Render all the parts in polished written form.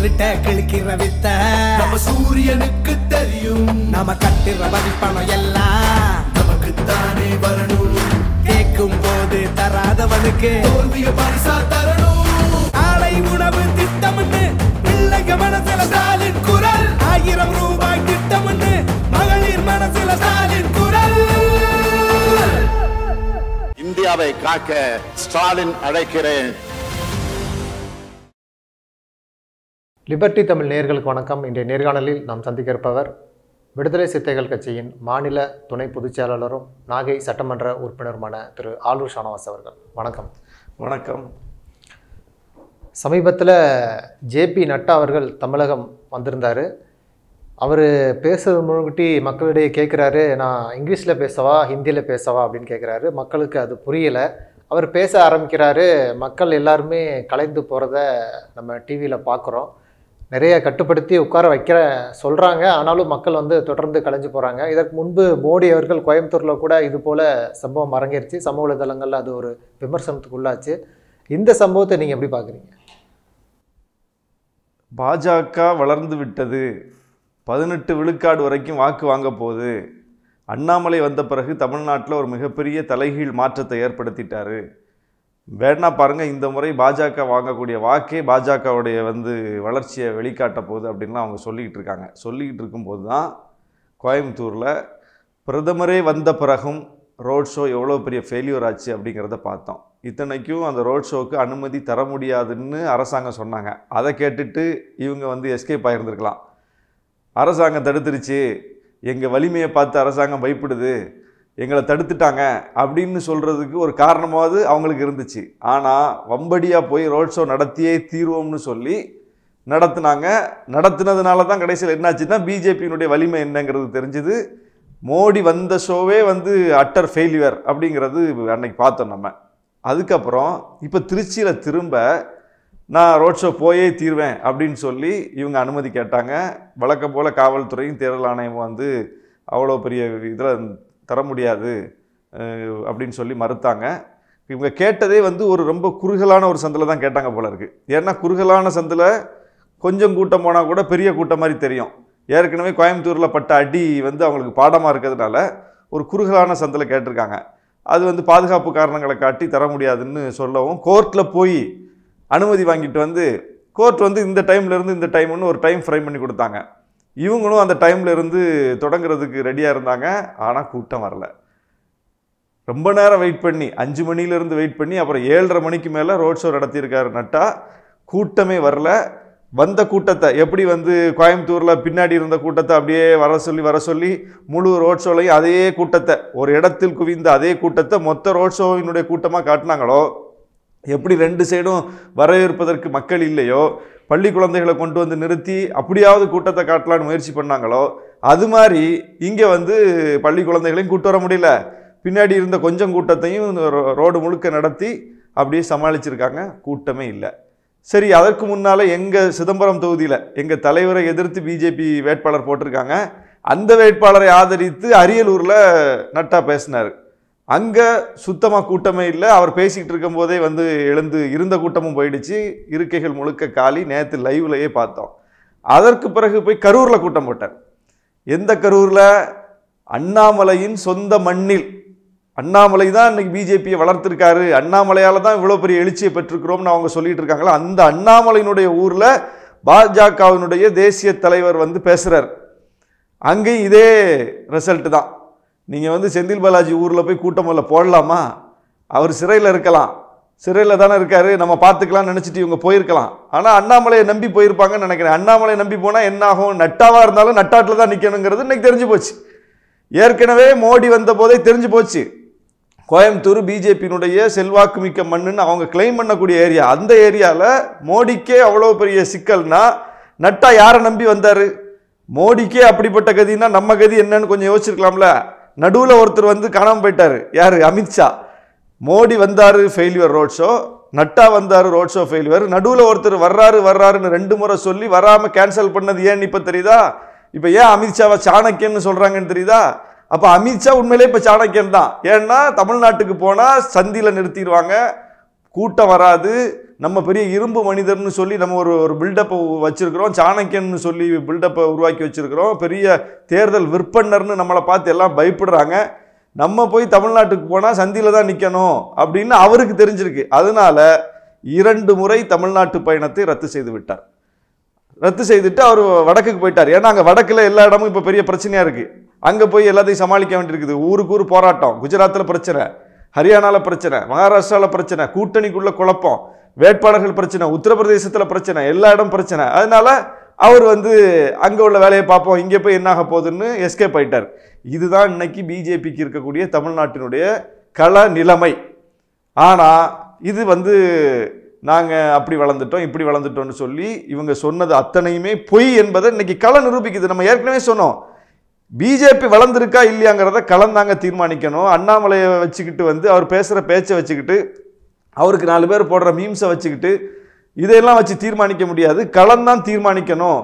இருட்ட கிழிக்கிற வித்த நம்ம சூரியனுக்கு தெரியும். நாம கட்டுற வரிப்பணம் எல்லாம் நமக்குத்தானே வரணும். கேட்கும் போது தராதவனுக்கு தோல்விய பரிசா தரணும். ஆலை உணவு திட்டம்னு பிள்ளைங்க மனசுல ஸ்டாலின் குரல். 1000 ரூபாய் திட்டம்னு மகளிர் மனசுல ஸ்டாலின் குரல். இந்தியாவை காக்க ஸ்டாலின் அழைக்கிறேன். லிபர்டி தமிழ் நேயர்களுக்கு வணக்கம். இன்றைய நேர்காணலில் நாம் சந்திக்க இருப்பவர் விடுதலை சிறுத்தைகள் கட்சியின் மாநில துணை பொதுச் செயலாளரும் நாகை சட்டமன்ற உறுப்பினருமான திரு ஆலூர் ஷானவாஸ் அவர்கள். வணக்கம். வணக்கம். சமீபத்தில் ஜேபி நட்டா அவர்கள் தமிழகம் வந்திருந்தார். அவர் பேசுறது முன்கூட்டி மக்களிடையே கேட்குறாரு, நான் இங்கிலீஷில் பேசவா ஹிந்தியில் பேசவா அப்படின்னு கேட்குறாரு. மக்களுக்கு அது புரியலை. அவர் பேச ஆரம்பிக்கிறாரு. மக்கள் எல்லாருமே கலைந்து போகிறத நம்ம டிவியில் பார்க்குறோம். நிறைய கட்டுப்படுத்தி உட்கார வைக்கிற சொல்கிறாங்க. ஆனாலும் மக்கள் தொடர்ந்து கலைஞ்சு போகிறாங்க. இதற்கு முன்பு மோடி அவர்கள் கோயம்புத்தூரில் கூட இது போல் சம்பவம் அரங்கேறிச்சு. சமூக வலைதளங்களில் அது ஒரு விமர்சனத்துக்குள்ளாச்சு. இந்த சம்பவத்தை நீங்கள் எப்படி பார்க்குறீங்க? பாஜக வளர்ந்து விட்டது, 18 விழுக்காடு வரைக்கும் வாக்கு வாங்க போகுது. அண்ணாமலை வந்த பிறகு தமிழ்நாட்டில் ஒரு மிகப்பெரிய தலைகீழ் மாற்றத்தை ஏற்படுத்திட்டாரு. வேணா பாருங்கள், இந்த முறை பாஜக வாங்கக்கூடிய வாக்கே பாஜகவுடைய வளர்ச்சியை வெளிக்காட்ட போகுது அப்படின்லாம் அவங்க சொல்லிக்கிட்டு இருக்கும்போது தான் கோயம்புத்தூரில் பிரதமரே வந்த பிறகும் ரோட் ஷோ எவ்வளோ பெரிய ஃபெயிலியர் ஆச்சு அப்படிங்கிறத பார்த்தோம். இத்தனைக்கும் அந்த ரோட் ஷோவுக்கு அனுமதி தர முடியாதுன்னு அரசாங்கம் சொன்னாங்க. அதை கேட்டுட்டு இவங்க எஸ்கேப் ஆகியிருந்துருக்கலாம். அரசாங்கம் தடுத்துருச்சு, எங்கள் வலிமையை பார்த்து அரசாங்கம் பயப்படுது, எங்களை தடுத்துட்டாங்க அப்படின்னு சொல்கிறதுக்கு ஒரு காரணமாவது அவங்களுக்கு இருந்துச்சு. ஆனால் வம்படியாக போய் ரோட் ஷோ நடத்தியே தீர்வோம்னு சொல்லி நடத்தினதுனால தான் கடைசியில் என்னாச்சுன்னா பிஜேபியினுடைய வலிமை என்னங்கிறது தெரிஞ்சுது. மோடி வந்த ஷோவே அட்டர் ஃபெயிலியர் அப்படிங்கிறது அன்னைக்கு பார்த்தோம் நம்ம. அதுக்கப்புறம் இப்போ திருச்சியில் திரும்ப நான் ரோட் ஷோ போயே தீர்வேன் அப்படின்னு சொல்லி இவங்க அனுமதி கேட்டாங்க. வழக்கம் போல் காவல்துறையும் தேர்தல் ஆணையம் அவ்வளோ பெரிய இதில் தர முடியாது அப்படின்னு சொல்லி மறுத்தாங்க. இவங்க கேட்டதே ஒரு ரொம்ப குறுகலான ஒரு சந்தில் தான் கேட்டாங்க போல இருக்குது. ஏன்னா குறுகலான சந்தில் கொஞ்சம் கூட்டம் போனால் கூட பெரிய கூட்டம் மாதிரி தெரியும். ஏற்கனவே கோயம்புத்தூரில் பட்ட அடி அவங்களுக்கு பாடமாக இருக்கிறதுனால ஒரு குறுகலான சந்தில் கேட்டிருக்காங்க. அது பாதுகாப்பு காரணங்களை காட்டி தர முடியாதுன்னு சொல்லவும் கோர்ட்டில் போய் அனுமதி வாங்கிட்டு கோர்ட் இந்த டைம்லேருந்து இந்த டைம்னு ஒரு டைம் ஃப்ரேம் பண்ணி கொடுத்தாங்க. இவங்களும் அந்த டைமில் இருந்து தொடங்குறதுக்கு ரெடியாக இருந்தாங்க. ஆனால் கூட்டம் வரல. ரொம்ப நேரம் வெயிட் பண்ணி 5 மணிலேருந்து வெயிட் பண்ணி அப்புறம் 7:30 மணிக்கு மேலே ரோட் ஷோ நடத்தியிருக்காரு நட்டா. கூட்டமே வரல. வந்த கூட்டத்தை எப்படி கோயம்புத்தூரில் பின்னாடி இருந்த கூட்டத்தை அப்படியே வர சொல்லி முழு ரோட் ஷோலையும் அதே கூட்டத்தை, ஒரு இடத்தில் குவிந்த அதே கூட்டத்தை மொத்த ரோட் ஷோவினுடைய கூட்டமாக காட்டினாங்களோ, எப்படி 2 சைடும் வரவேற்பதற்கு மக்கள் இல்லையோ, பள்ளி குழந்தைகளை கொண்டு நிறுத்தி அப்படியாவது கூட்டத்தை காட்டலான்னு முயற்சி பண்ணாங்களோ, அது மாதிரி இங்கே பள்ளி குழந்தைகளையும் கூட்டு வர முடியல, பின்னாடி இருந்த கொஞ்சம் கூட்டத்தையும் ரோடு முழுக்க நடத்தி அப்படியே சமாளிச்சிருக்காங்க. கூட்டமே இல்லை. சரி, அதற்கு முன்னால் எங்கள் சிதம்பரம் தொகுதியில் எங்கள் தலைவரை எதிர்த்து பிஜேபி வேட்பாளர் போட்டிருக்காங்க. அந்த வேட்பாளரை ஆதரித்து அரியலூரில் நட்டா பேசினார். அங்கே சுத்தமாக கூட்டமே இல்லை. அவர் பேசிக்கிட்டு இருக்கும் போதே எழுந்து இருந்த கூட்டமும் போயிடுச்சு. இருக்கைகள் முழுக்க காலி. நேற்று லைவ்லையே பார்த்தோம். அதற்கு பிறகு போய் கரூரில் கூட்டம் போட்டார். எந்த கரூரில்? அண்ணாமலையின் சொந்த மண்ணில். அண்ணாமலை தான் இன்னைக்கு பிஜேபியை வளர்த்துருக்காரு, அண்ணாமலையால் தான் இவ்வளோ பெரிய எழுச்சியை பெற்றிருக்கிறோம்னு அவங்க சொல்லிட்டு இருக்காங்களா. அந்த அண்ணாமலையினுடைய ஊரில் பாஜகவினுடைய தேசிய தலைவர் பேசுகிறார். அங்கேயும் இதே ரிசல்ட்டு தான். நீங்கள் செந்தில் பாலாஜி ஊரில் போய் கூட்டம் முதல்ல போடலாமா? அவர் சிறையில் இருக்கலாம், சிறையில் தானே இருக்கார், நம்ம பார்த்துக்கலாம்னு நினச்சிட்டு இவங்க போயிருக்கலாம். ஆனால் அண்ணாமலையை நம்பி போயிருப்பாங்கன்னு நினைக்கிறேன். அண்ணாமலையை நம்பி போனால் என்ன ஆகும்? நட்டாவாக இருந்தாலும் நட்டாட்டில் தான் நிற்கணுங்கிறது இன்னைக்கு தெரிஞ்சு போச்சு. ஏற்கனவே மோடி வந்த போதே தெரிஞ்சு போச்சு. கோயம்புத்தூர் பிஜேபியினுடைய செல்வாக்கு மிக்க மண்ணுன்னு அவங்க கிளைம் பண்ணக்கூடிய ஏரியா. அந்த ஏரியாவில் மோடிக்கே அவ்வளோ பெரிய சிக்கல்னா நட்டா யாரை நம்பி வந்தார்? மோடிக்கே அப்படிப்பட்ட கதினா நம்ம கதி என்னன்னு கொஞ்சம் யோசிச்சிருக்கலாம்ல. நடுவில் ஒருத்தர் காணாமல் போயிட்டார். யார்? அமித்ஷா. மோடி வந்தார் ஃபெயிலியர் ரோட் ஷோ, நட்டா வந்தார் ரோட் ஷோ ஃபெயிலியர். நடுவில் ஒருத்தர் வர்றாருன்னு 2 முறை சொல்லி வராமல் கேன்சல் பண்ணது ஏன்னு இப்போ தெரியுதா? இப்போ ஏன் அமித்ஷாவை சாணக்கியன்னு சொல்கிறாங்கன்னு தெரியுதா? அப்போ அமித்ஷா உண்மையிலே இப்போ சாணக்கியன் தான். ஏன்னா தமிழ்நாட்டுக்கு போனால் சந்தியில் நிறுத்திடுவாங்க, கூட்டம் வராது, நம்ம பெரிய இரும்பு மனிதர்னு சொல்லி நம்ம ஒரு பில்டப்பை வச்சிருக்கிறோம், சாணக்கியன்னு சொல்லி பில்டப்பை உருவாக்கி வச்சிருக்கிறோம், பெரிய தேர்தல் விற்பனர்னு நம்மளை பார்த்து எல்லாம் பயப்படுறாங்க, நம்ம போய் தமிழ்நாட்டுக்கு போனால் சந்தியில் தான் நிற்கணும் அப்படின்னு அவருக்கு தெரிஞ்சிருக்கு. அதனால 2 முறை தமிழ்நாட்டு பயணத்தை ரத்து செய்து விட்டார். ரத்து செய்துட்டு அவர் வடக்குக்கு போயிட்டார். ஏன்னா அங்கே வடக்கில் எல்லா இடமும் இப்போ பெரிய பிரச்சனையாக இருக்குது. அங்கே போய் எல்லாத்தையும் சமாளிக்க வேண்டியிருக்குது. ஊருக்கு ஊர் போராட்டம், குஜராத்தில் பிரச்சனை, ஹரியானாவில் பிரச்சனை, மகாராஷ்டிராவில் பிரச்சனை, கூட்டணிக்குள்ள குழப்பம், வேட்பாளர்கள் பிரச்சனை, உத்தரப்பிரதேசத்தில் பிரச்சனை, எல்லா இடம் பிரச்சனை. அதனால அவர் அங்கே உள்ள வேலையை பார்ப்போம், இங்கே போய் என்னாக போகுதுன்னு எஸ்கேப் ஆயிட்டார். இதுதான் இன்னைக்கு பிஜேபிக்கு இருக்கக்கூடிய தமிழ்நாட்டினுடைய கள நிலைமை. ஆனால் இது நாங்கள் அப்படி வளர்ந்துட்டோம் இப்படி வளர்ந்துட்டோம்னு சொல்லி இவங்க சொன்னது அத்தனையுமே பொய் என்பதை இன்னைக்கு களம் நிரூபிக்குது. நம்ம ஏற்கனவே சொன்னோம், பிஜேபி வளர்ந்துருக்கா இல்லையாங்கிறத களந்தாங்க தீர்மானிக்கணும். அண்ணாமலையை வச்சுக்கிட்டு அவர் பேசுகிற பேச்சை வச்சுக்கிட்டு அவருக்கு 4 பேர் போடுற மீம்ஸை வச்சுக்கிட்டு இதையெல்லாம் வச்சு தீர்மானிக்க முடியாது, களம்தான் தீர்மானிக்கணும்.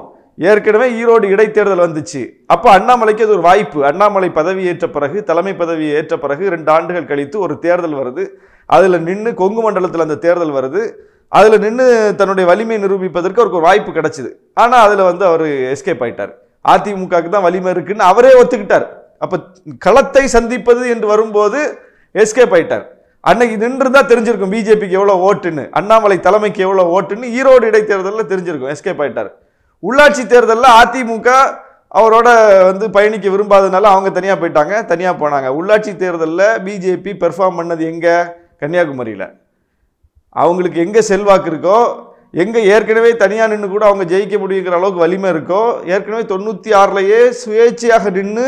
ஏற்கனவே ஈரோடு இடைத்தேர்தல் வந்துச்சு. அப்போ அண்ணாமலைக்கு அது ஒரு வாய்ப்பு. அண்ணாமலை பதவி ஏற்ற பிறகு, தலைமை பதவி ஏற்ற பிறகு 2 ஆண்டுகள் கழித்து ஒரு தேர்தல் வருது. அதில் நின்று கொங்கு மண்டலத்தில் அந்த தேர்தல் வருது. அதில் நின்று தன்னுடைய வலிமை நிரூபிப்பதற்கு அவருக்கு ஒரு வாய்ப்பு கிடைச்சிது. ஆனால் அதில் அவர் எஸ்கேப் ஆயிட்டார். அதிமுகவுக்கு தான் வலிமை இருக்குன்னு அவரே ஒத்துக்கிட்டார். அப்போ களத்தை சந்திப்பது என்று வரும்போது எஸ்கேப் ஆயிட்டார். அன்னைக்கு நின்று தான் தெரிஞ்சிருக்கும் பிஜேபிக்கு எவ்வளோ ஓட்டுன்னு, அண்ணாமலை தலைமைக்கு எவ்வளோ ஓட்டுன்னு ஈரோடு இடைத்தேர்தலில் தெரிஞ்சிருக்கும். எஸ்கேப் ஆயிட்டார். உள்ளாட்சி தேர்தலில் அதிமுக அவரோட பயணிக்க விரும்பாததுனால அவங்க தனியாக போயிட்டாங்க, தனியாக போனாங்க. உள்ளாட்சி தேர்தலில் பிஜேபி பெர்ஃபார்ம் பண்ணது எங்கே? கன்னியாகுமரியில். அவங்களுக்கு எங்கே செல்வாக்கு இருக்கோ, எங்கே ஏற்கனவே தனியாக நின்று கூட அவங்க ஜெயிக்க முடியுங்கிற அளவுக்கு வலிமை இருக்கோ, ஏற்கனவே 96லயே சுயேட்சையாக நின்று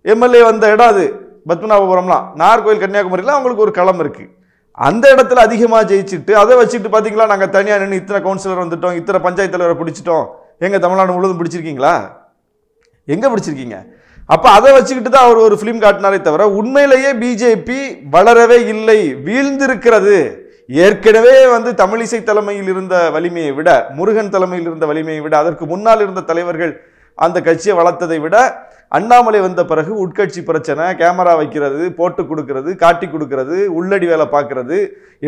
எம்எல்ஏ வந்த இடம் அது பத்மநாபபுரம்லாம், நாகர்கோவில் கன்னியாகுமரியில் அவங்களுக்கு ஒரு களம் இருக்குது. அந்த இடத்துல அதிகமாக ஜெயிச்சுட்டு அதை வச்சுட்டு பார்த்தீங்களா, நாங்கள் தனியாக நின்று இத்தனை கவுன்சிலர் வந்துட்டோம், இத்தனை பஞ்சாயத்து தலைவரை பிடிச்சிட்டோம், எங்கள் தமிழ்நாடு முழுவதும் பிடிச்சிருக்கீங்களா? எங்கே பிடிச்சிருக்கீங்க? அப்போ அதை வச்சுக்கிட்டு தான் அவர் ஒரு ஃபிலிம் காட்டினாரே தவிர உண்மையிலேயே பிஜேபி வளரவே இல்லை, வீழ்ந்திருக்கிறது. ஏற்கனவே தமிழிசை தலைமையில் இருந்த வலிமையை விட, முருகன் தலைமையில் இருந்த வலிமையை விட, அதற்கு முன்னால் இருந்த தலைவர்கள் அந்த கட்சியை வளர்த்ததை விட அண்ணாமலை வந்த பிறகு உட்கட்சி பிரச்சனை, கேமரா வைக்கிறது, போட்டு கொடுக்கறது, காட்டி கொடுக்கறது, உள்ளடி வேலை பார்க்கறது,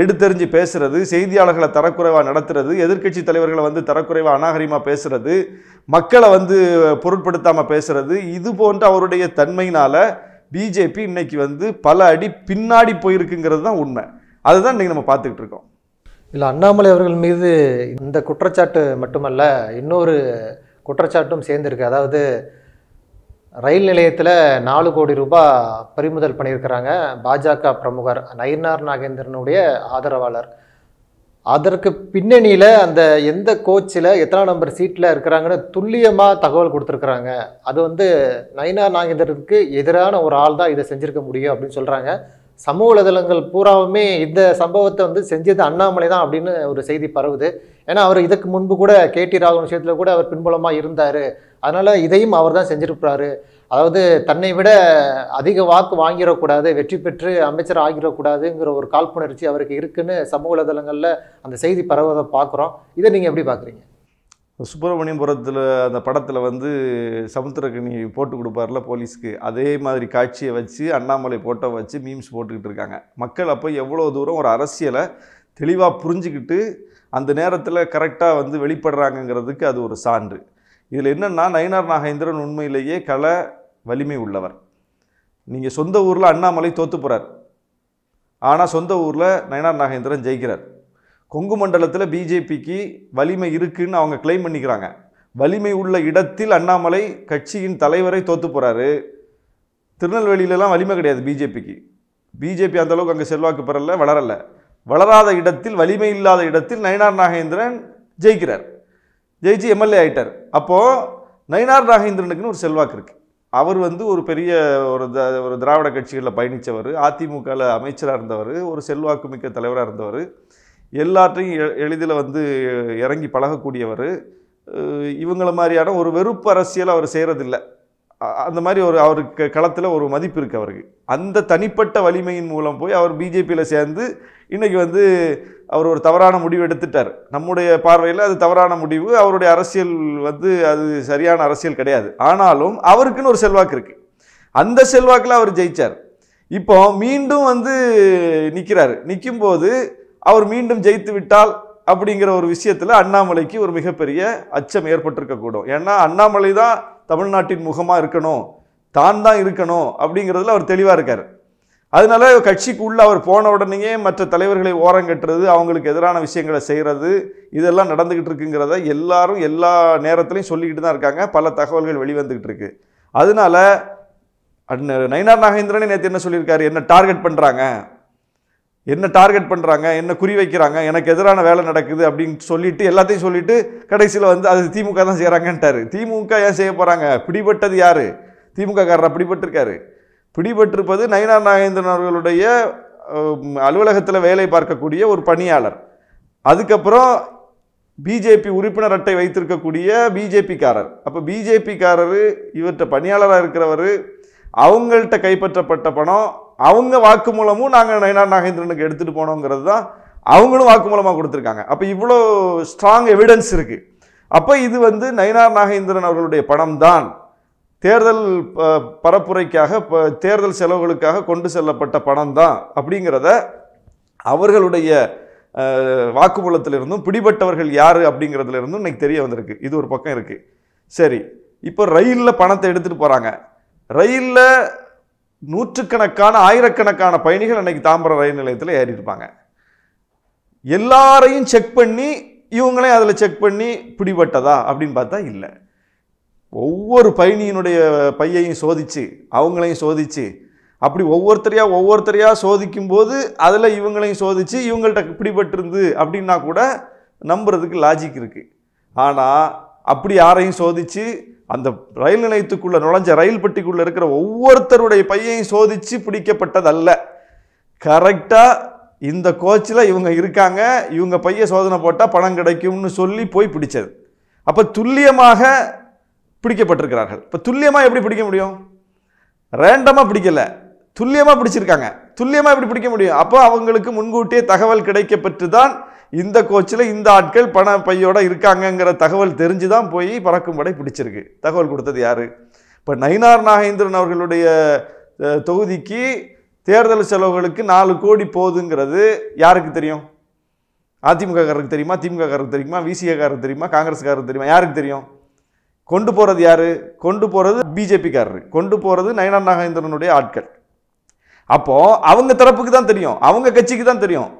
எடுத்தெறிஞ்சு பேசுறது, செய்தியாளர்களை தரக்குறைவாக நடத்துறது, எதிர்கட்சி தலைவர்களை தரக்குறைவாக அநாகரிகமாக பேசுறது, மக்களை பொருட்படுத்தாமல் பேசுறது, இது போன்ற அவருடைய தன்மையினால பிஜேபி இன்னைக்கு பல அடி பின்னாடி போயிருக்குங்கிறது தான் உண்மை. அதுதான் இன்னைக்கு நம்ம பார்த்துக்கிட்டு இருக்கோம். இல்லை, அண்ணாமலை அவர்கள் மீது இந்த குற்றச்சாட்டு மட்டுமல்ல, இன்னொரு குற்றச்சாட்டும் சேர்ந்துருக்கு. அதாவது ரயில் நிலையத்தில் 4 கோடி ரூபாய் பறிமுதல் பண்ணியிருக்கிறாங்க பாஜக பிரமுகர் நயினார் நாகேந்திரனுடைய ஆதரவாளர். அதற்கு பின்னணியில் அந்த எந்த கோச்சில் எத்தனை நம்பர் சீட்டில் இருக்கிறாங்கன்னு துல்லியமாக தகவல் கொடுத்துருக்குறாங்க. அது நயினார் நாகேந்திரனுக்கு எதிரான ஒரு ஆள் தான் இதை செஞ்சுருக்க முடியும் அப்படின்னு சொல்கிறாங்க. சமூக வலைதளங்கள் பூராவுமே இந்த சம்பவத்தை செஞ்சது அண்ணாமலை தான் அப்படின்னு ஒரு செய்தி பரவுது. ஏன்னா அவர் இதுக்கு முன்பு கூட கேடி ராகவன் விஷயத்தில் கூட அவர் பின்புலமாக இருந்தார். அதனால் இதையும் அவர் தான் செஞ்சுருப்பாரு. அதாவது தன்னை விட அதிக வாக்கு வாங்கிடக்கூடாது, வெற்றி பெற்று அமைச்சர் ஆகிடக்கூடாதுங்கிற ஒரு காழ்ப்புணர்ச்சி அவருக்கு இருக்குன்னு சமூக வலைதளங்களில் அந்த செய்தி பரவுவதை பார்க்குறோம். இதை நீங்கள் எப்படி பார்க்குறீங்க? சுப்பிரமணியபுரத்தில் அந்த படத்தில் சமுத்திரக்கனி போட்டு கொடுப்பார்ல போலீஸ்க்கு, அதே மாதிரி காட்சியை வச்சு அண்ணாமலை போட்டோ வச்சு மீம்ஸ் போட்டுக்கிட்டு இருக்காங்க. மக்கள் அப்போ எவ்வளோ தூரம் ஒரு அரசியலை தெளிவாக புரிஞ்சுக்கிட்டு அந்த நேரத்தில் கரெக்டாக வெளிப்படுறாங்கங்கிறதுக்கு அது ஒரு சான்று. இதில் என்னென்னா, நயினார் நாகேந்திரன் உண்மையிலேயே கள வலிமை உள்ளவர். நீங்கள் சொந்த ஊரில் அண்ணாமலை தோற்று போகிறார், ஆனால் சொந்த ஊரில் நயினார் நாகேந்திரன் ஜெயிக்கிறார். கொங்கு மண்டலத்தில் பிஜேபிக்கு வலிமை இருக்குன்னு அவங்க கிளைம் பண்ணிக்கிறாங்க. வலிமை உள்ள இடத்தில் அண்ணாமலை கட்சியின் தலைவரை தோற்று போகிறாரு. திருநெல்வேலியிலலாம் வலிமை கிடையாது பிஜேபிக்கு. பிஜேபி அந்தளவுக்கு அங்கே செல்வாக்கு பெறலை, வளரலை. வளராத இடத்தில், வலிமை இல்லாத இடத்தில் நயினார் நாகேந்திரன் ஜெயிக்கிறார். ஜெயிச்சு எம்எல்ஏ ஆகிட்டார். அப்போது நயினார் நாகேந்திரனுக்குன்னு ஒரு செல்வாக்கு இருக்குது. அவர் ஒரு பெரிய ஒரு திராவிட கட்சிகளில் பயணித்தவர், அதிமுகவில் அமைச்சராக இருந்தவர், ஒரு செல்வாக்கு மிக்க தலைவராக இருந்தவர், எல்லாற்றையும் எளிதில் இறங்கி பழகக்கூடியவர். இவங்கள மாதிரியான ஒரு வெறுப்பு அரசியல் அவர் செய்கிறதில்லை. அந்த மாதிரி அவருக்கு களத்தில் ஒரு மதிப்பு இருக்குது அவருக்கு. அந்த தனிப்பட்ட வலிமையின் மூலம் போய் அவர் பிஜேபியில் சேர்ந்து இன்றைக்கி அவர் ஒரு தவறான முடிவு எடுத்துட்டார். நம்முடைய பார்வையில் அது தவறான முடிவு. அவருடைய அரசியல் அது சரியான அரசியல் கிடையாது. ஆனாலும் அவருக்குன்னு ஒரு செல்வாக்கு இருக்குது. அந்த செல்வாக்கில் அவர் ஜெயித்தார். இப்போ மீண்டும் நிற்கிறார். நிற்கும்போது அவர் மீண்டும் ஜெயித்து விட்டால் அப்படிங்கிற ஒரு விஷயத்துல அண்ணாமலைக்கு ஒரு மிகப்பெரிய அச்சம் ஏற்பட்டிருக்கக்கூடும். ஏன்னா அண்ணாமலை தான் தமிழ்நாட்டின் முகமா இருக்கணும், தான் இருக்கணும் அப்படிங்கிறதுல அவர் தெளிவா இருக்காரு. அதனால கட்சிக்குள்ள அவர் போன உடனேயே மற்ற தலைவர்களை ஓரங்கட்டுறது, அவங்களுக்கு எதிரான விஷயங்களை செய்யறது, இதெல்லாம் நடந்துகிட்டு இருக்குங்கிறத எல்லாரும் எல்லா நேரத்திலையும் சொல்லிக்கிட்டு தான் இருக்காங்க. பல தகவல்கள் வெளிவந்துகிட்டு இருக்கு. அதனால நயினார் நாகேந்திரனே நேற்று என்ன சொல்லியிருக்காரு, என்ன டார்கெட் பண்றாங்க, என்ன குறி வைக்கிறாங்க, எனக்கு எதிரான வேலை நடக்குது அப்படின்னு சொல்லிட்டு எல்லாத்தையும் சொல்லிட்டு கடைசியில் வந்து அது திமுக தான் செய்யறாங்கன்ட்டாரு. திமுக ஏன் செய்ய போறாங்க? பிடிபட்டது யாரு? திமுக காரரா பிடிபட்டிருக்காரு? பிடிபட்டிருப்பது நயினார் நாகேந்திரன் அவர்களுடைய அலுவலகத்தில் வேலை பார்க்கக்கூடிய ஒரு பணியாளர். அதுக்கப்புறம் பிஜேபி உறுப்பினர் அட்டை வைத்திருக்கக்கூடிய பிஜேபிக்காரர். அப்போ பிஜேபிக்காரரு இவர்கிட்ட பணியாளராக இருக்கிறவர், அவங்கள்ட்ட கைப்பற்றப்பட்ட பணம், அவங்க வாக்குமூலமும் நாங்கள் நயினார் நாகேந்திரனுக்கு எடுத்துகிட்டு போனோங்கிறது தான் அவங்களும் வாக்குமூலமாக கொடுத்துருக்காங்க. அப்போ இவ்வளோ ஸ்ட்ராங் எவிடன்ஸ் இருக்குது. அப்போ இது வந்து நயினார் நாகேந்திரன் அவர்களுடைய பணம் தான், தேர்தல் பரப்புரைக்காக தேர்தல் செலவுகளுக்காக கொண்டு செல்லப்பட்ட பணம் தான் அப்படிங்கிறத அவர்களுடைய வாக்குமூலத்திலிருந்தும் பிடிபட்டவர்கள் யாரு அப்படிங்கிறதுல இருந்தும் இன்னைக்கு தெரிய வந்திருக்கு. இது ஒரு பக்கம் இருக்கு. சரி, இப்போ ரயிலில் பணத்தை எடுத்துட்டு போறாங்க. ரயிலில் நூற்றுக்கணக்கான ஆயிரக்கணக்கான பயணிகள் அன்னைக்கு தாம்பரம் ரயில் நிலையத்தில் ஏறி இருப்பாங்க. எல்லாரையும் செக் பண்ணி இவங்களையும் அதில் செக் பண்ணி பிடிபட்டதா அப்படின்னு பார்த்தா இல்லை. ஒவ்வொரு பயணியினுடைய பையையும் சோதிச்சு, அவங்களையும் சோதிச்சு, அப்படி ஒவ்வொருத்தரையா சோதிக்கும் போது அதில் இவங்களையும் சோதிச்சு இவங்கள்ட்ட பிடிபட்டிருந்து அப்படின்னா கூட நம்புறதுக்கு லாஜிக் இருக்கு. ஆனால் அப்படி யாரையும் சோதிச்சு அந்த ரயில் நிலையத்துக்குள்ள நுழைஞ்ச ரயில் பெட்டிக்குள்ள இருக்கிற ஒவ்வொருத்தருடைய பையையும் சோதிச்சு பிடிக்கப்பட்டதல்ல. கரெக்டா இந்த கோச்சில் இவங்க இருக்காங்க, இவங்க பைய சோதனை போட்டால் பணம் கிடைக்கும்னு சொல்லி போய் பிடிச்சது. அப்போ துல்லியமாக பிடிக்கப்பட்டிருக்கிறார்கள். இப்போ துல்லியமாக எப்படி பிடிக்க முடியும்? ரேண்டமாக பிடிக்கல, துல்லியமாக பிடிச்சிருக்காங்க. துல்லியமாக எப்படி பிடிக்க முடியும்? அப்போ அவங்களுக்கு முன்கூட்டியே தகவல் கிடைக்கப்பட்டு தான் இந்த கோச்சில் இந்த ஆட்கள் பண பையோட இருக்காங்கங்கிற தகவல் தெரிஞ்சு தான் போய் பறக்கும் படை பிடிச்சிருக்கு. தகவல் கொடுத்தது யாரு? இப்போ நயினார் நாகேந்திரன் அவர்களுடைய தொகுதிக்கு தேர்தல் செலவுகளுக்கு 4 கோடி போகுதுங்கிறது யாருக்கு தெரியும்? அதிமுக காரருக்கு தெரியுமா? திமுக காரருக்கு தெரியுமா? விசிக காரருக்கு தெரியுமா? காங்கிரஸ்காரருக்கு தெரியுமா? யாருக்கு தெரியும்? கொண்டு போறது யாரு? கொண்டு போறது பிஜேபி காரரு, கொண்டு போறது நயினார் நாகேந்திரனுடைய ஆட்கள். அப்போ அவங்க தரப்புக்கு தான் தெரியும், அவங்க கட்சிக்கு தான் தெரியும்,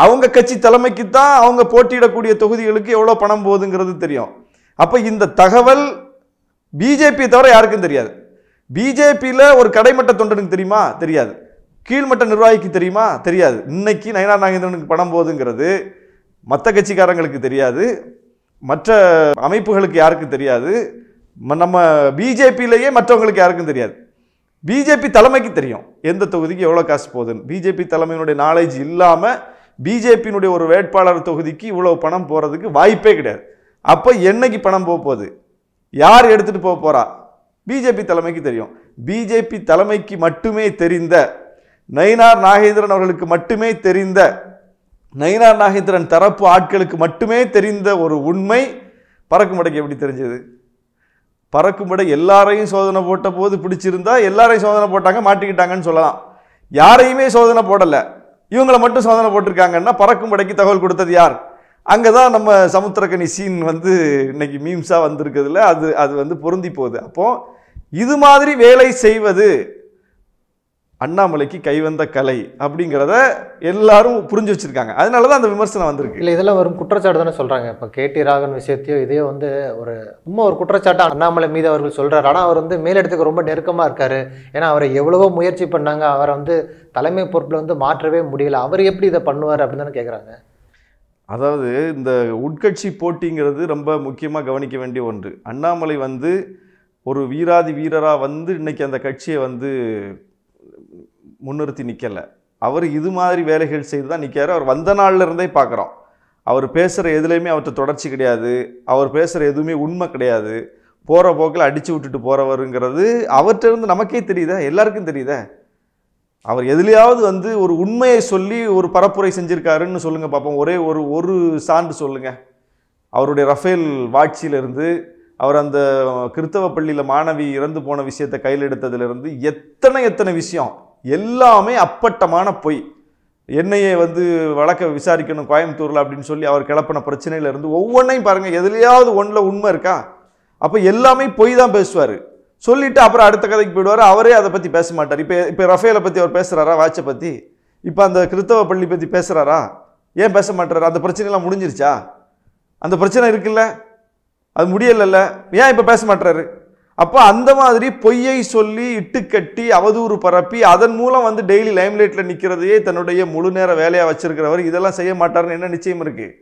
அவங்க கட்சி தலைமைக்கு தான் அவங்க போட்டியிடக்கூடிய தொகுதிகளுக்கு எவ்வளவு பணம் போகுதுங்கிறது தெரியும். அப்ப இந்த தகவல் பிஜேபி தவிர யாருக்கும் தெரியாது. பிஜேபியில ஒரு கடைமட்ட தொண்டனுக்கு தெரியுமா? தெரியாது. கீழ்மட்ட நிர்வாகிக்கு தெரியுமா? தெரியாது. இன்னைக்கு நயினார் நாகேந்திரனுக்கு பணம் போகுதுங்கிறது மற்ற கட்சிக்காரங்களுக்கு தெரியாது, மற்ற அமைப்புகளுக்கு யாருக்கும் தெரியாது, நம்ம பிஜேபியிலேயே மற்றவங்களுக்கு யாருக்கும் தெரியாது. பிஜேபி தலைமைக்கு தெரியும் எந்த தொகுதிக்கு எவ்வளோ காசு போகுதுன்னு. பிஜேபி தலைமையினுடைய நாலேஜ் இல்லாமல் பிஜேபியினுடைய ஒரு வேட்பாளர் தொகுதிக்கு இவ்வளோ பணம் போகிறதுக்கு வாய்ப்பே கிடையாது. அப்போ என்னைக்கு பணம் போக போகுது, யார் எடுத்துகிட்டு போக போகிறா, பிஜேபி தலைமைக்கு தெரியும். பிஜேபி தலைமைக்கு மட்டுமே தெரிந்த, நயினார் நாகேந்திரன் அவர்களுக்கு மட்டுமே தெரிந்த, நயினார் நாகேந்திரன் தரப்பு ஆட்களுக்கு மட்டுமே தெரிந்த ஒரு உண்மை பறக்கும்படைக்கு எப்படி தெரிஞ்சது? பறக்கும்படை எல்லாரையும் சோதனை போட்ட போது பிடிச்சிருந்தா எல்லாரையும் சோதனை போட்டாங்க, மாட்டிக்கிட்டாங்கன்னு சொல்லலாம். யாரையுமே சோதனை போடலை, இவங்களை மட்டும் சோதனை போட்டிருக்காங்கன்னா பறக்கும்படைக்கு தகவல் கொடுத்தது யார்? அங்கதான் நம்ம சமுத்திரக்கனி சீன் இன்னைக்கு மீம்ஸா வந்திருக்கிறதுல அது பொருந்தி போகுது. அப்போ இது மாதிரி வேலை செய்வது அண்ணாமலைக்கு கைவந்த கலை அப்படிங்கிறத எல்லாரும் புரிஞ்சு வச்சிருக்காங்க. அதனாலதான் அந்த விமர்சனம் வந்திருக்கு. இல்லை, இதெல்லாம் வரும் குற்றச்சாட்டு தானே சொல்றாங்க. இப்போ கேடி ராகவன் விஷயத்தையோ இதையோ ஒரு சும்மா ஒரு குற்றச்சாட்டு அண்ணாமலை மீது அவர்கள் சொல்றாரு. ஆனால் அவர் மேலிடத்துக்கு ரொம்ப நெருக்கமா இருக்காரு. ஏன்னா அவரை எவ்வளவோ முயற்சி பண்ணாங்க, அவரை தலைமை பொறுப்பில் மாற்றவே முடியல. அவர் எப்படி இதை பண்ணுவார் அப்படின்னு தானே கேட்குறாங்க. அதாவது இந்த உட்கட்சி போட்டிங்கிறது ரொம்ப முக்கியமாக கவனிக்க வேண்டிய ஒன்று. அண்ணாமலை ஒரு வீராதி வீரராக இன்னைக்கு அந்த கட்சியை முன்னிறுத்தி நிற்கலை. அவர் இது மாதிரி வேலைகள் செய்து தான் நிற்காரு. அவர் வந்த நாள்ல இருந்தே பார்க்குறோம். அவர் பேசுகிற எதுலேயுமே அவர்கிட்ட தொடர்ச்சி கிடையாது, அவர் பேசுகிற எதுவுமே உண்மை கிடையாது, போகிற போக்கில் அடித்து விட்டுட்டு போகிறவருங்கிறது அவர்கிட்ட இருந்து நமக்கே தெரியுதா, எல்லாருக்கும் தெரியுதா? அவர் எதுலையாவது ஒரு உண்மையை சொல்லி ஒரு பரப்புரை செஞ்சிருக்காருன்னு சொல்லுங்க பார்ப்போம். ஒரே ஒரு சான்று சொல்லுங்க. அவருடைய ரஃபேல் வாட்சியிலிருந்து, அவர் அந்த கிறிஸ்தவ பள்ளியில் மாணவி இறந்து போன விஷயத்தை கையில் எடுத்ததுலேருந்து எத்தனை விஷயம் எல்லாமே அப்பட்டமான பொய். என்னையே வந்து வழக்கை விசாரிக்கணும் கோயம்புத்தூரில் அப்படின்னு சொல்லி அவர் கிளப்பின பிரச்சனையிலேருந்து ஒவ்வொன்றையும் பாருங்கள், எதுலையாவது ஒன்றில் உண்மை இருக்கா? அப்போ எல்லாமே பொய் தான் பேசுவார். சொல்லிவிட்டு அப்புறம் அடுத்த கதைக்கு போயிடுவார். அவரே அதை பற்றி பேச மாட்டார். இப்போ ரஃபேலை பற்றி அவர் பேசுகிறாரா? வாட்சை பற்றி? இப்போ அந்த கிறிஸ்தவ பள்ளி பற்றி பேசுகிறாரா? ஏன் பேச மாட்டார்? அந்த பிரச்சனைலாம் முடிஞ்சிருச்சா? அந்த பிரச்சனை இருக்குல்ல, அது முடியலைல்ல, ஏன் இப்போ பேச மாட்டாரு? அப்போ அந்த மாதிரி பொய்யை சொல்லி இட்டுக்கட்டி அவதூறு பரப்பி அதன் மூலம் வந்து டெய்லி லைம்லைட்டில் நிற்கிறதையே தன்னுடைய முழு நேர வேலையாக வச்சிருக்கிறவர் இதெல்லாம் செய்ய மாட்டாருன்னு என்ன நிச்சயம் இருக்குது?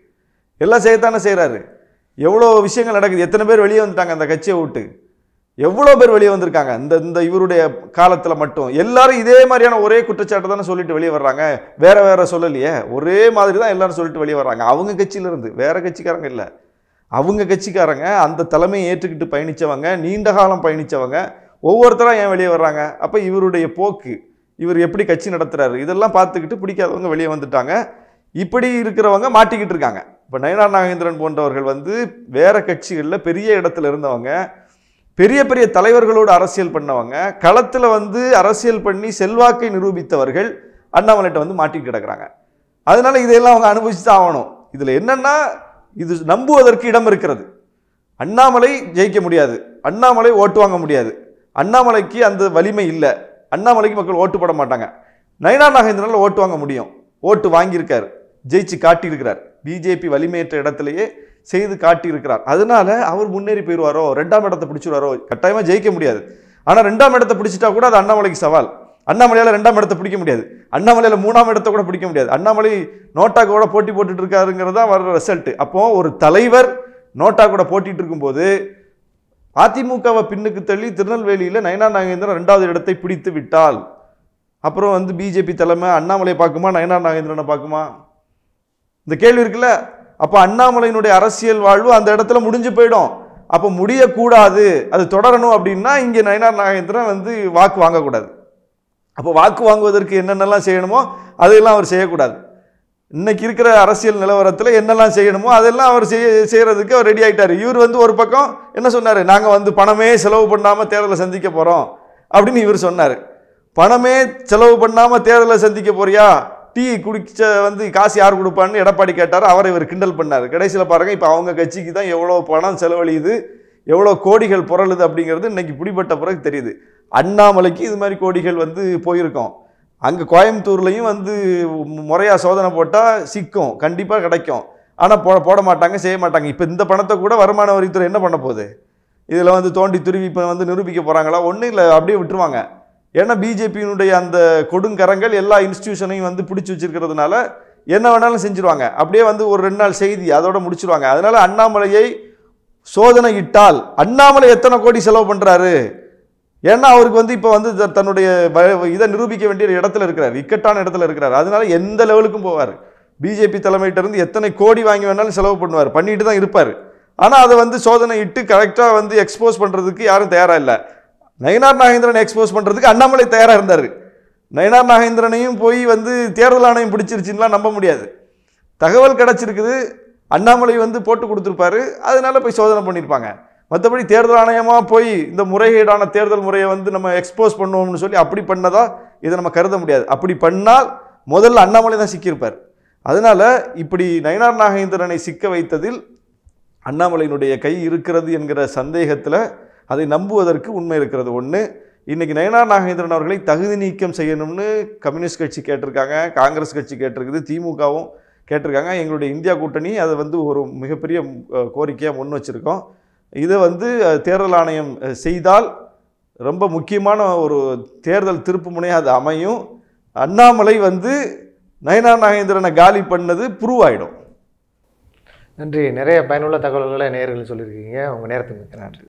எல்லாம் செய்யத்தானே செய்கிறாரு. எவ்வளோ விஷயங்கள் நடக்குது. எத்தனை பேர் வெளியே வந்துட்டாங்க அந்த கட்சியை விட்டு? எவ்வளோ பேர் வெளியே வந்திருக்காங்க இந்த இவருடைய காலத்தில் மட்டும்? எல்லாரும் இதே மாதிரியான ஒரே குற்றச்சாட்டை தானே சொல்லிட்டு வெளியே வர்றாங்க. வேற வேற சொல்லலையே, ஒரே மாதிரி தான் எல்லாரும் சொல்லிட்டு வெளியே வர்றாங்க. அவங்க கட்சியிலிருந்து, வேற கட்சிக்காரங்க இல்லை, அவங்க கட்சிக்காரங்க, அந்த தலைமையை ஏற்றுக்கிட்டு பயணித்தவங்க, நீண்ட காலம் பயணித்தவங்க, ஒவ்வொருத்தராக ஏன் வெளியே வர்றாங்க? அப்போ இவருடைய போக்கு, இவர் எப்படி கட்சி நடத்துகிறாரு, இதெல்லாம் பார்த்துக்கிட்டு பிடிக்காதவங்க வெளியே வந்துட்டாங்க. இப்படி இருக்கிறவங்க மாட்டிக்கிட்டு இருக்காங்க. இப்போ நயினார் நாகேந்திரன் போன்றவர்கள் வந்து வேற கட்சிகளில் பெரிய இடத்துல இருந்தவங்க, பெரிய பெரிய தலைவர்களோடு அரசியல் பண்ணவங்க, களத்தில் வந்து அரசியல் பண்ணி செல்வாக்கை நிரூபித்தவர்கள் அண்ணாமலைகிட்ட வந்து மாட்டிட்டு கிடக்குறாங்க. அதனால இதையெல்லாம் அவங்க அனுபவிச்சு தான் ஆகணும். இதில் என்னன்னா, இது நம்புவதற்கு இடம் இருக்கிறது. அண்ணாமலை ஜெயிக்க முடியாது, அண்ணாமலை ஓட்டு வாங்க முடியாது, அண்ணாமலைக்கு அந்த வலிமை இல்லை, அண்ணாமலைக்கு மக்கள் ஓட்டு போட மாட்டாங்க. நயினார் நாகேந்திரனால் ஓட்டு வாங்க முடியும். ஓட்டு வாங்கியிருக்கார், ஜெயிச்சு காட்டியிருக்கிறார். பிஜேபி வலிமையற்ற இடத்திலேயே செய்து காட்டியிருக்கிறார். அதனால அவர் முன்னேறி போயிடுவாரோ, 2ஆம் இடத்தை பிடிச்சிடுவாரோ? கட்டாயமாக ஜெயிக்க முடியாது. ஆனால் 2ஆம் இடத்தை பிடிச்சிட்டா கூட அது அண்ணாமலைக்கு சவால். அண்ணாமலையால் 2ஆம் இடத்தை பிடிக்க முடியாது, அண்ணாமலையால் 3ஆம் இடத்தை கூட பிடிக்க முடியாது. அண்ணாமலை நோட்டா கூட போட்டி போட்டுட்டு இருக்காருங்கிறது தான் வர்ற ரிசல்ட். அப்போ ஒரு தலைவர் நோட்டா கூட போட்டிட்டு இருக்கும்போது அதிமுகவை பின்னுக்கு தள்ளி திருநெல்வேலியில் நயினார் நாகேந்திரன் 2வது இடத்தை பிடித்து விட்டால் அப்புறம் வந்து பிஜேபி தலைமை அண்ணாமலை பார்க்குமா, நயினார் நாகேந்திரனை பார்க்குமா? இந்த கேள்வி இருக்குல்ல. அப்போ அண்ணாமலையினுடைய அரசியல் வாழ்வு அந்த இடத்துல முடிஞ்சு போயிடும். அப்போ முடியக்கூடாது, அது தொடரணும் அப்படின்னா இங்கே நயினார் நாகேந்திரன் வந்து வாக்கு வாங்கக்கூடாது. அப்போ வாக்கு வாங்குவதற்கு என்னென்னலாம் செய்யணுமோ அதையெல்லாம் அவர் செய்யக்கூடாது. இன்னைக்கு இருக்கிற அரசியல் நிலவரத்தில் என்னெல்லாம் செய்யணுமோ அதெல்லாம் அவர் செய்யறதுக்கு அவர் ரெடி ஆகிட்டார். இவர் வந்து ஒரு பக்கம் என்ன சொன்னார், நாங்கள் வந்து பணமே செலவு பண்ணாமல் தேர்தலை சந்திக்க போகிறோம் அப்படின்னு இவர் சொன்னார். பணமே செலவு பண்ணாமல் தேர்தலை சந்திக்க போறியா, டீ குடிச்ச வந்து காசு யார் கொடுப்பான்னு எடப்பாடி கேட்டார். அவரை இவர் கிண்டல் பண்ணார். கடைசியில் பாருங்கள், இப்போ அவங்க கட்சிக்கு தான் எவ்வளோ பணம் செலவழியுது, எவ்வளோ கோடிகள் புரளுது அப்படிங்கிறது இன்னைக்கு பிடிபட்ட பிறகு தெரியுது. அண்ணாமலைக்கு இது மாதிரி கோடிகள் வந்து போயிருக்கோம். அங்கே கோயம்புத்தூர்லையும் வந்து முறையாக சோதனை போட்டால் சிக்கும், கண்டிப்பாக கிடைக்கும். ஆனால் போட மாட்டாங்க, செய்ய மாட்டாங்க. இப்போ இந்த பணத்தை கூட வருமான வரித்துறை என்ன பண்ண போகுது? இதில் வந்து தோண்டி துருவி இப்போ வந்து நிரூபிக்க போகிறாங்களா? ஒன்றும் இல்லை, அப்படியே விட்டுருவாங்க. ஏன்னா பிஜேபியினுடைய அந்த கொடுங்கரங்கள் எல்லா இன்ஸ்டிடியூஷனையும் வந்து பிடிச்சி வச்சிருக்கிறதுனால என்ன வேணாலும் செஞ்சுருவாங்க. அப்படியே வந்து ஒரு 2 நாள் செய்தி அதோட முடிச்சிருவாங்க. அதனால அண்ணாமலையை சோதனை இட்டால் அண்ணாமலை எத்தனை கோடி செலவு பண்ணுறாரு? ஏன்னா அவருக்கு வந்து இப்போ வந்து தன்னுடைய இதை நிரூபிக்க வேண்டிய இடத்துல இருக்கிறார், இக்கட்டான இடத்துல இருக்கிறார். அதனால எந்த லெவலுக்கும் போவார். பிஜேபி தலைமையிட்ட இருந்து எத்தனை கோடி வாங்கி வேணாலும் செலவு பண்ணுவார், பண்ணிட்டு தான் இருப்பார். ஆனால் அதை வந்து சோதனை இட்டு கரெக்டாக வந்து எக்ஸ்போஸ் பண்ணுறதுக்கு யாரும் தயாராக இல்லை. நயினார் நாகேந்திரனை எக்ஸ்போஸ் பண்ணுறதுக்கு அண்ணாமலை தயாராக இருந்தார். நயினார் நாகேந்திரனையும் போய் வந்து தேர்தல் ஆணையம் பிடிச்சிருச்சுன்னா நம்ப முடியாது. தகவல் கிடச்சிருக்குது, அண்ணாமலை வந்து போட்டு கொடுத்துருப்பாரு, அதனால போய் சோதனை பண்ணியிருப்பாங்க. மற்றபடி தேர்தல் ஆணையமாக போய் இந்த முறைகேடான தேர்தல் முறையை வந்து நம்ம எக்ஸ்போஸ் பண்ணுவோம்னு சொல்லி அப்படி பண்ணதா இதை நம்ம கருத முடியாது. அப்படி பண்ணால் முதல்ல அண்ணாமலை தான் சிக்கியிருப்பார். அதனால இப்படி நயினார் நாகேந்திரனை சிக்க வைத்ததில் அண்ணாமலையினுடைய கை இருக்கிறது என்கிற சந்தேகத்தில் அதை நம்புவதற்கு உண்மை இருக்கிறது. ஒன்று, இன்னைக்கு நயினார் நாகேந்திரன் அவர்களை தகுதி நீக்கம் செய்யணும்னு கம்யூனிஸ்ட் கட்சி கேட்டிருக்காங்க, காங்கிரஸ் கட்சி கேட்டிருக்குது, திமுகவும் கேட்டிருக்காங்க. எங்களுடைய இந்தியா கூட்டணி அதை வந்து ஒரு மிகப்பெரிய கோரிக்கையாக முன் வச்சுருக்கோம். இதை வந்து தேர்தல் ஆணையம் செய்தால் ரொம்ப முக்கியமான ஒரு தேர்தல் திருப்பு முனையாக அது அமையும். அண்ணாமலை வந்து நயினார் நாகேந்திரனை காலி பண்ணது ப்ரூவ் ஆகிடும். நன்றி. நிறைய பயனுள்ள தகவல்களை நேயர்கள் சொல்லியிருக்கீங்க. உங்கள் நேரத்துக்கு நன்றி.